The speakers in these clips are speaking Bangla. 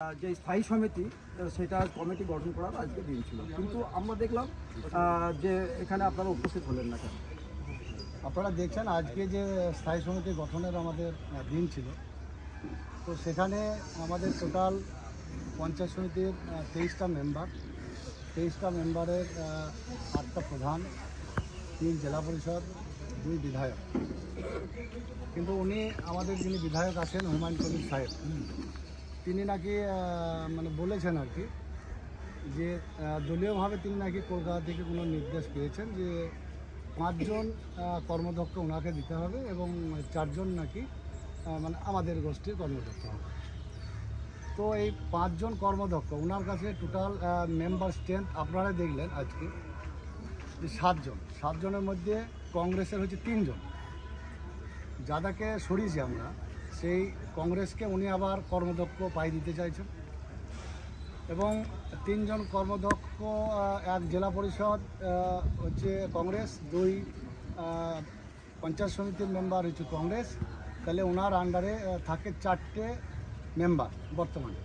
যে স্থায়ী সমিতি সেটা কমিটি গঠন করার আজকে দিন ছিল, কিন্তু আমরা দেখলাম যে এখানে আপনারা উপস্থিত হলেন না কেন? আপনারা দেখছেন আজকে যে স্থায়ী সমিতি গঠনের আমাদের দিন ছিল, তো সেখানে আমাদের টোটাল পঞ্চায়েত সমিতির 23টা মেম্বারের 8টা প্রধান, 3 জেলা পরিষদ, 2 বিধায়ক। কিন্তু উনি আমাদের যিনি বিধায়ক আছেন হুমায়ুন কবির সাহেব, তিনি নাকি বলেছেন আর কি যে দলীয়ভাবে তিনি নাকি কলকাতা থেকে কোনো নির্দেশ পেয়েছেন যে 5 জন কর্মদক্ষ ওনাকে দিতে হবে এবং 4 জন নাকি আমাদের গোষ্ঠীর কর্মদক্ষ হবে। তো এই 5 জন কর্মদক্ষ ওনার কাছে টোটাল মেম্বার স্ট্রেংথ আপনারা দেখলেন আজকে যে 7 জনের মধ্যে কংগ্রেসের হচ্ছে 3 জন, যাদেরকে সরিয়েছি আমরা সেই কংগ্রেসকে উনি আবার কর্মদক্ষ পাই দিতে চাইছেন এবং 3 জন কর্মদক্ষ, 1 জেলা পরিষদ হচ্ছে কংগ্রেস, 2 পঞ্চায়েত সমিতির মেম্বার হচ্ছে কংগ্রেস। তাহলে ওনার আন্ডারে থাকে 4টে মেম্বার বর্তমানে।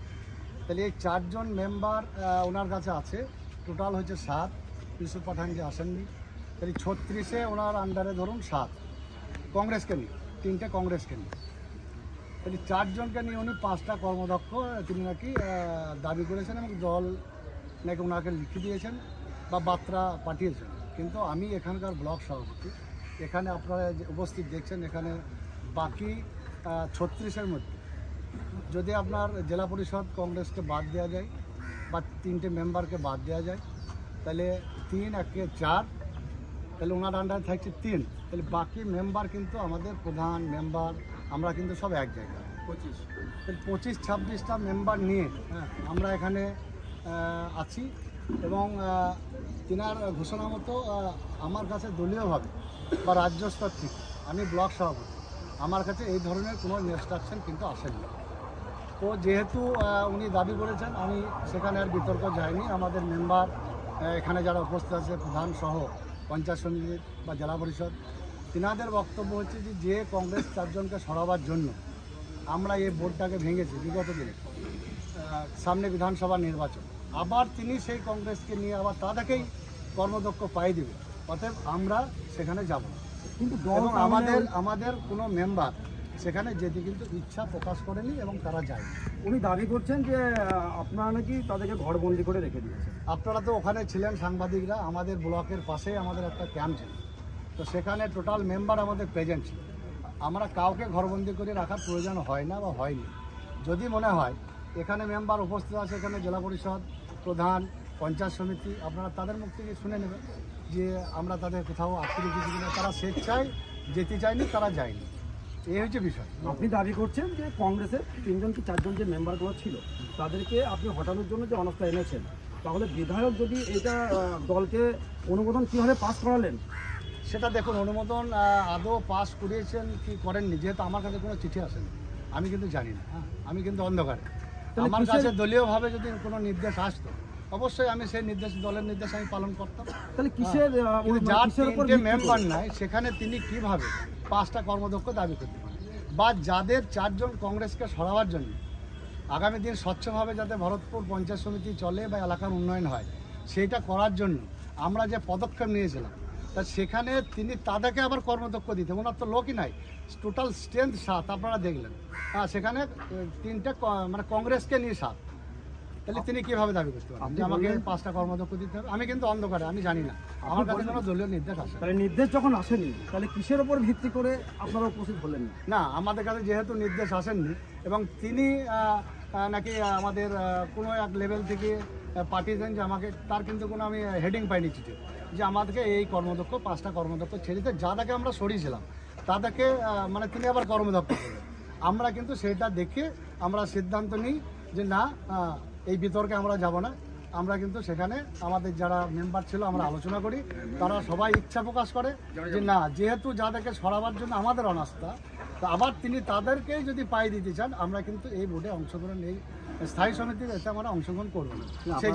তাহলে এই 4 জন মেম্বার ওনার কাছে আছে, টোটাল হচ্ছে 7। ইউসুফ পাঠান যে আসেননি, তাহলে 36-এ ওনার আন্ডারে ধরুন 7 কংগ্রেসকে নিয়ে, 3টে কংগ্রেসকে নিয়ে, তাহলে 4 জনকে নিয়ে উনি 5টা কর্মদক্ষ তিনি নাকি দাবি করেছেন এবং দল নাকি ওনাকে লিখে দিয়েছেন বা বার্তা পাঠিয়েছেন। কিন্তু আমি এখানকার ব্লক সভাপতি, এখানে আপনারা যে উপস্থিত দেখছেন, এখানে বাকি 36-এর মধ্যে যদি আপনার জেলা পরিষদ কংগ্রেসকে বাদ দেওয়া যায় বা 3টে মেম্বারকে বাদ দেওয়া যায়, তাহলে 3 1 4, তাহলে ওনার আন্ডারে থাকছে 3। তাহলে বাকি মেম্বার কিন্তু আমাদের প্রধান মেম্বার আমরা কিন্তু সব এক জায়গায় 25-26টা মেম্বার নিয়ে আমরা এখানে আছি। এবং তিনার ঘোষণা মতো আমার কাছে দলীয়ভাবে বা রাজ্য স্তর থেকে, আমি ব্লক সভাপতি, আমার কাছে এই ধরনের কোনো ইনস্ট্রাকশন কিন্তু আসেনি। তো যেহেতু উনি দাবি করেছেন, আমি সেখানে আর বিতর্ক যাইনি। আমাদের মেম্বার এখানে যারা উপস্থিত আছে প্রধান সহ পঞ্চায়েত সমিতি বা জেলা পরিষদ, তিনাদের বক্তব্য হচ্ছে যে কংগ্রেস 4 জনকে সরাবার জন্য আমরা এই বোর্ডটাকে ভেঙেছি বিগত দিনে, সামনে বিধানসভা নির্বাচন, আবার তিনি সেই কংগ্রেসকে নিয়ে আবার তাদেরকেই কর্মদক্ষ পাই দেবে। অতএব আমরা সেখানে যাব না। কিন্তু আমাদের কোনো মেম্বার সেখানে যেতে কিন্তু ইচ্ছা প্রকাশ করেনি এবং তারা যায়নি। উনি দাবি করছেন যে আপনারা নাকি তাদেরকে ঘরবন্দি করে রেখে দিয়েছেন। আপনারা তো ওখানে ছিলেন সাংবাদিকরা, আমাদের ব্লকের পাশেই আমাদের একটা ক্যাম্প ছিল, তো সেখানে টোটাল মেম্বার আমাদের প্রেজেন্ট ছিল। আমরা কাউকে ঘরবন্দি করে রাখার প্রয়োজন হয় না বা হয়নি। যদি মনে হয় এখানে মেম্বার উপস্থিত আছে, এখানে জেলা পরিষদ প্রধান, পঞ্চায়েত সমিতি, আপনারা তাদের মুখ থেকে শুনে নেবেন যে আমরা তাদের কোথাও আটকে রেখেছি কিনা। তারা স্বেচ্ছায় যেতে চায়নি, তারা যায়নি, এই হচ্ছে বিষয়। আপনি দাবি করছেন যে কংগ্রেসের 3 জন কি 4 জন যে মেম্বারগুলো ছিল তাদেরকে আপনি হটানোর জন্য যে অনাস্থা এনেছেন, তাহলে বিধায়ক যদি এটা দলকে অনুমোদন কীভাবে পাস করালেন? সেটা দেখুন, অনুমোদন আদৌ পাস করিয়েছেন কি করেননি, যেহেতু আমার কাছে কোনো চিঠি আসেনি, আমি কিন্তু জানি না। আমি কিন্তু অন্ধকারে। আমার কাছে দলীয়ভাবে যদি কোনো নির্দেশ আসতো, অবশ্যই আমি সেই দলের নির্দেশ আমি পালন করতাম। তাহলে কিসের যার 3টে মেম্বার নাই, সেখানে তিনি কিভাবে 5টা কর্মদক্ষ দাবি করতে পারেন? বা যাদের 4 জন কংগ্রেসকে সরাবার জন্য আগামী দিন স্বচ্ছভাবে যাতে ভরতপুর পঞ্চায়েত সমিতি চলে বা এলাকার উন্নয়ন হয়, সেইটা করার জন্য আমরা যে পদক্ষেপ নিয়েছিলাম, তা সেখানে তিনি তাদেরকে আবার কর্মদক্ষ দিতে, ওনার তো লোকই নাই। টোটাল স্ট্রেংথ 7 আপনারা দেখলেন, সেখানে 3টে কংগ্রেসকে নিয়ে 7। তাহলে তিনি কীভাবে দাবি করতে পারেন যে আমাকে 5টা কর্মদক্ষ দিতে হবে? আমি কিন্তু অন্ধকারে, আমি জানি না, আমার কাছে কোনো দলীয় নির্দেশ আসে। তাহলে নির্দেশ যখন আসেনি, তাহলে কিসের ওপর ভিত্তি করে আপনারা উপস্থিত হলেন না? আমাদের কাছে যেহেতু নির্দেশ আসেননি এবং তিনি নাকি আমাদের কোনো এক লেভেল থেকে পাঠিয়েছেন যে আমাকে, তার কিন্তু কোনো আমি হেডিং পাইনি চিঠি যে আমাদেরকে এই কর্মদক্ষ 5টা কর্মদক্ষ ছেড়ে দিতে, যাদেরকে আমরা সরিয়েছিলাম তাদেরকে তিনি আবার কর্মদক্ষ করবেন। আমরা কিন্তু সেটা দেখে আমরা সিদ্ধান্ত নিই যে না, এই বিতর্কে আমরা যাব না। আমরা কিন্তু সেখানে আমাদের যারা মেম্বার ছিল আমরা আলোচনা করি, তারা সবাই ইচ্ছা প্রকাশ করে যে না, যেহেতু যাদেরকে সরাবার জন্য আমাদের অনাস্থা, তো আবার তিনি তাদেরকেই যদি পাই দিতে চান, আমরা কিন্তু এই বোর্ডে অংশগ্রহণ, এই স্থায়ী সমিতির এতে আমরা অংশগ্রহণ করবো না।